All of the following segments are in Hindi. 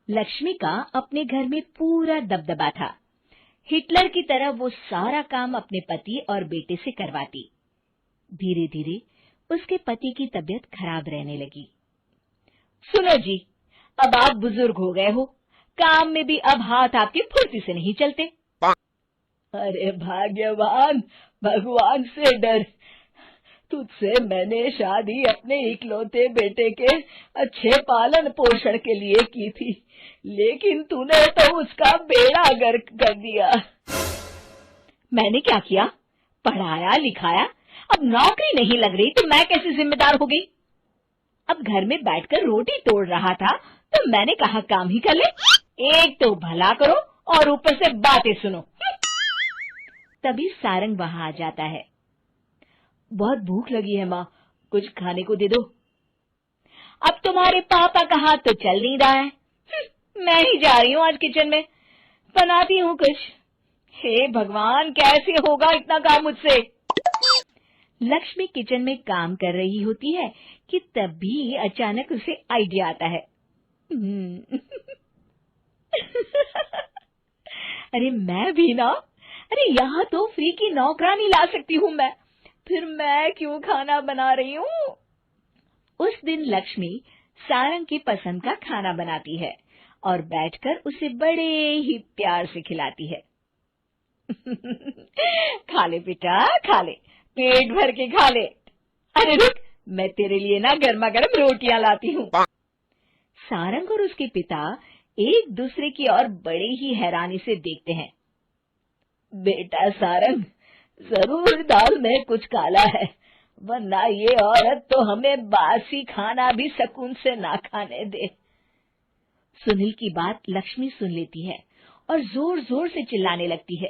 लक्ष्मी का अपने घर में पूरा दबदबा था। हिटलर की तरह वो सारा काम अपने पति और बेटे से करवाती। धीरे धीरे उसके पति की तबीयत खराब रहने लगी। सुनो जी, अब आप बुजुर्ग हो गए हो, काम में भी अब हाथ आपके फुर्ती से नहीं चलते। अरे भाग्यवान, भगवान से डर। तुझसे मैंने शादी अपने इकलौते बेटे के अच्छे पालन पोषण के लिए की थी, लेकिन तूने तो उसका बेड़ा गर्क कर दिया। मैंने क्या किया? पढ़ाया लिखाया, अब नौकरी नहीं लग रही तो मैं कैसे जिम्मेदार हो गई? अब घर में बैठकर रोटी तोड़ रहा था तो मैंने कहा काम ही कर ले। एक तो भला करो और ऊपर से बातें सुनो। तभी सारंग वहां आ जाता है। बहुत भूख लगी है माँ, कुछ खाने को दे दो। अब तुम्हारे पापा का हाथ तो चल नहीं रहा है। मैं ही जा रही हूँ आज किचन में, बनाती हूँ कुछ। हे भगवान, कैसे होगा इतना काम मुझसे? लक्ष्मी किचन में काम कर रही होती है कि तभी अचानक उसे आइडिया आता है। अरे मैं भी ना, अरे यहाँ तो फ्री की नौकरानी ला सकती हूँ मैं, फिर मैं क्यों खाना बना रही हूँ? उस दिन लक्ष्मी सारंग की पसंद का खाना बनाती है और बैठकर उसे बड़े ही प्यार से खिलाती है। खा ले बेटा, खा ले, पेट भर के खा ले। अरे रुक, मैं तेरे लिए ना गर्मा गर्म रोटियां लाती हूँ। सारंग और उसके पिता एक दूसरे की ओर बड़े ही हैरानी से देखते हैं। बेटा सारंग, जरूर दाल में कुछ काला है, वरना ये औरत तो हमें बासी खाना भी सुकून से ना खाने दे। सुनील की बात लक्ष्मी सुन लेती है और जोर जोर से चिल्लाने लगती है।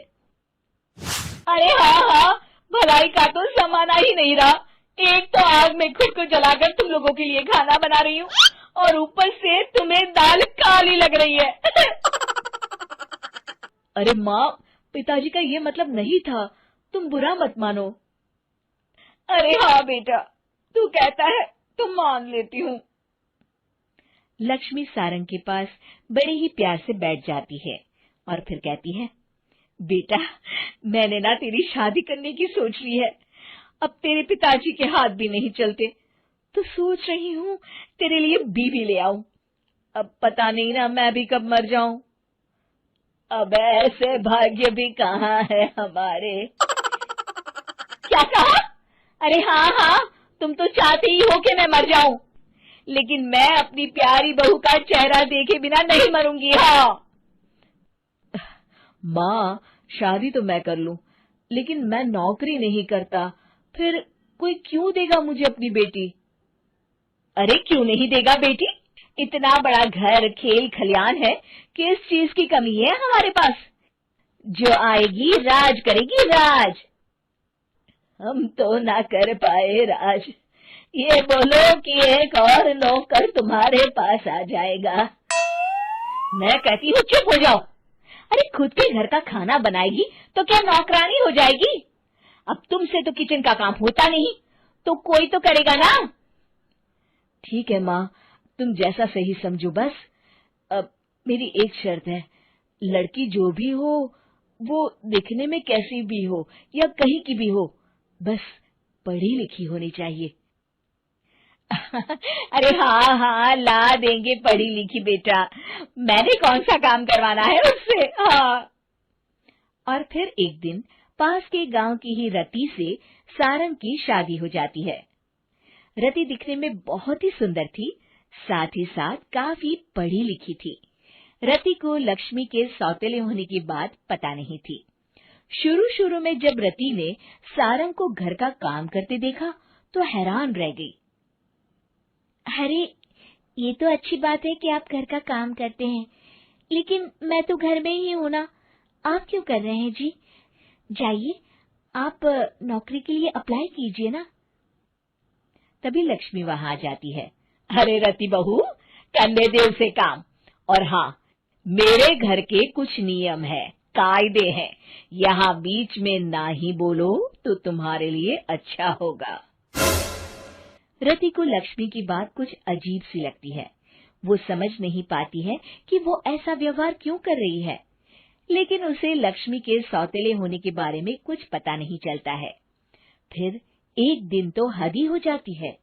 अरे हाँ, भलाई का तो जमाना ही नहीं रहा। एक तो आग में खुद को जलाकर तुम लोगों के लिए खाना बना रही हूँ और ऊपर से तुम्हें दाल काली लग रही है। अरे माँ, पिताजी का ये मतलब नहीं था, तुम बुरा मत मानो। अरे हाँ बेटा, तू कहता है तो मान लेती हूँ। लक्ष्मी सारंग के पास बड़े ही प्यार से बैठ जाती है और फिर कहती है, बेटा मैंने ना तेरी शादी करने की सोच ली है। अब तेरे पिताजी के हाथ भी नहीं चलते तो सोच रही हूँ तेरे लिए बीवी ले आऊं। अब पता नहीं ना मैं भी कब मर जाऊं। अब ऐसे भाग्य भी कहाँ है हमारे। क्या कहा? अरे हाँ, तुम तो चाहते ही हो कि मैं मर जाऊं, लेकिन मैं अपनी प्यारी बहू का चेहरा देखे बिना नहीं मरूंगी। हाँ माँ, शादी तो मैं कर लूं, लेकिन मैं नौकरी नहीं करता, फिर कोई क्यों देगा मुझे अपनी बेटी? अरे क्यों नहीं देगा बेटी? इतना बड़ा घर, खेल खलियान है, किस चीज की कमी है हमारे पास? जो आएगी राज करेगी, राज। हम तो ना कर पाए राज, ये बोलो कि एक और नौकर तुम्हारे पास आ जाएगा। मैं कहती हूँ चुप हो जाओ। अरे खुद के घर का खाना बनाएगी तो क्या नौकरानी हो जाएगी? अब तुमसे तो किचन का काम होता नहीं, तो कोई तो करेगा ना। ठीक है माँ, तुम जैसा सही समझो बस। अब मेरी एक शर्त है, लड़की जो भी हो वो दिखने में कैसी भी हो या कहीं की भी हो, बस पढ़ी लिखी होनी चाहिए। अरे हाँ, ला देंगे पढ़ी लिखी बेटा, मैंने कौन सा काम करवाना है उससे। हाँ। और फिर एक दिन पास के गांव की ही रति से सारंग की शादी हो जाती है। रति दिखने में बहुत ही सुंदर थी, साथ ही साथ काफी पढ़ी लिखी थी। रति को लक्ष्मी के सौतेले होने की बात पता नहीं थी। शुरू में जब रति ने सारंग को घर का काम करते देखा तो हैरान रह गई। अरे ये तो अच्छी बात है कि आप घर का काम करते हैं, लेकिन मैं तो घर में ही हूँ ना, आप क्यों कर रहे हैं जी? जाइए, आप नौकरी के लिए अप्लाई कीजिए ना। तभी लक्ष्मी वहां आ जाती है। अरे रति बहू, करने दे उसे काम। और हाँ, मेरे घर के कुछ नियम है, कायदे हैं, यहाँ बीच में ना ही बोलो तो तुम्हारे लिए अच्छा होगा। रति को लक्ष्मी की बात कुछ अजीब सी लगती है। वो समझ नहीं पाती है कि वो ऐसा व्यवहार क्यों कर रही है, लेकिन उसे लक्ष्मी के सौतेले होने के बारे में कुछ पता नहीं चलता है। फिर एक दिन तो हद ही हो जाती है।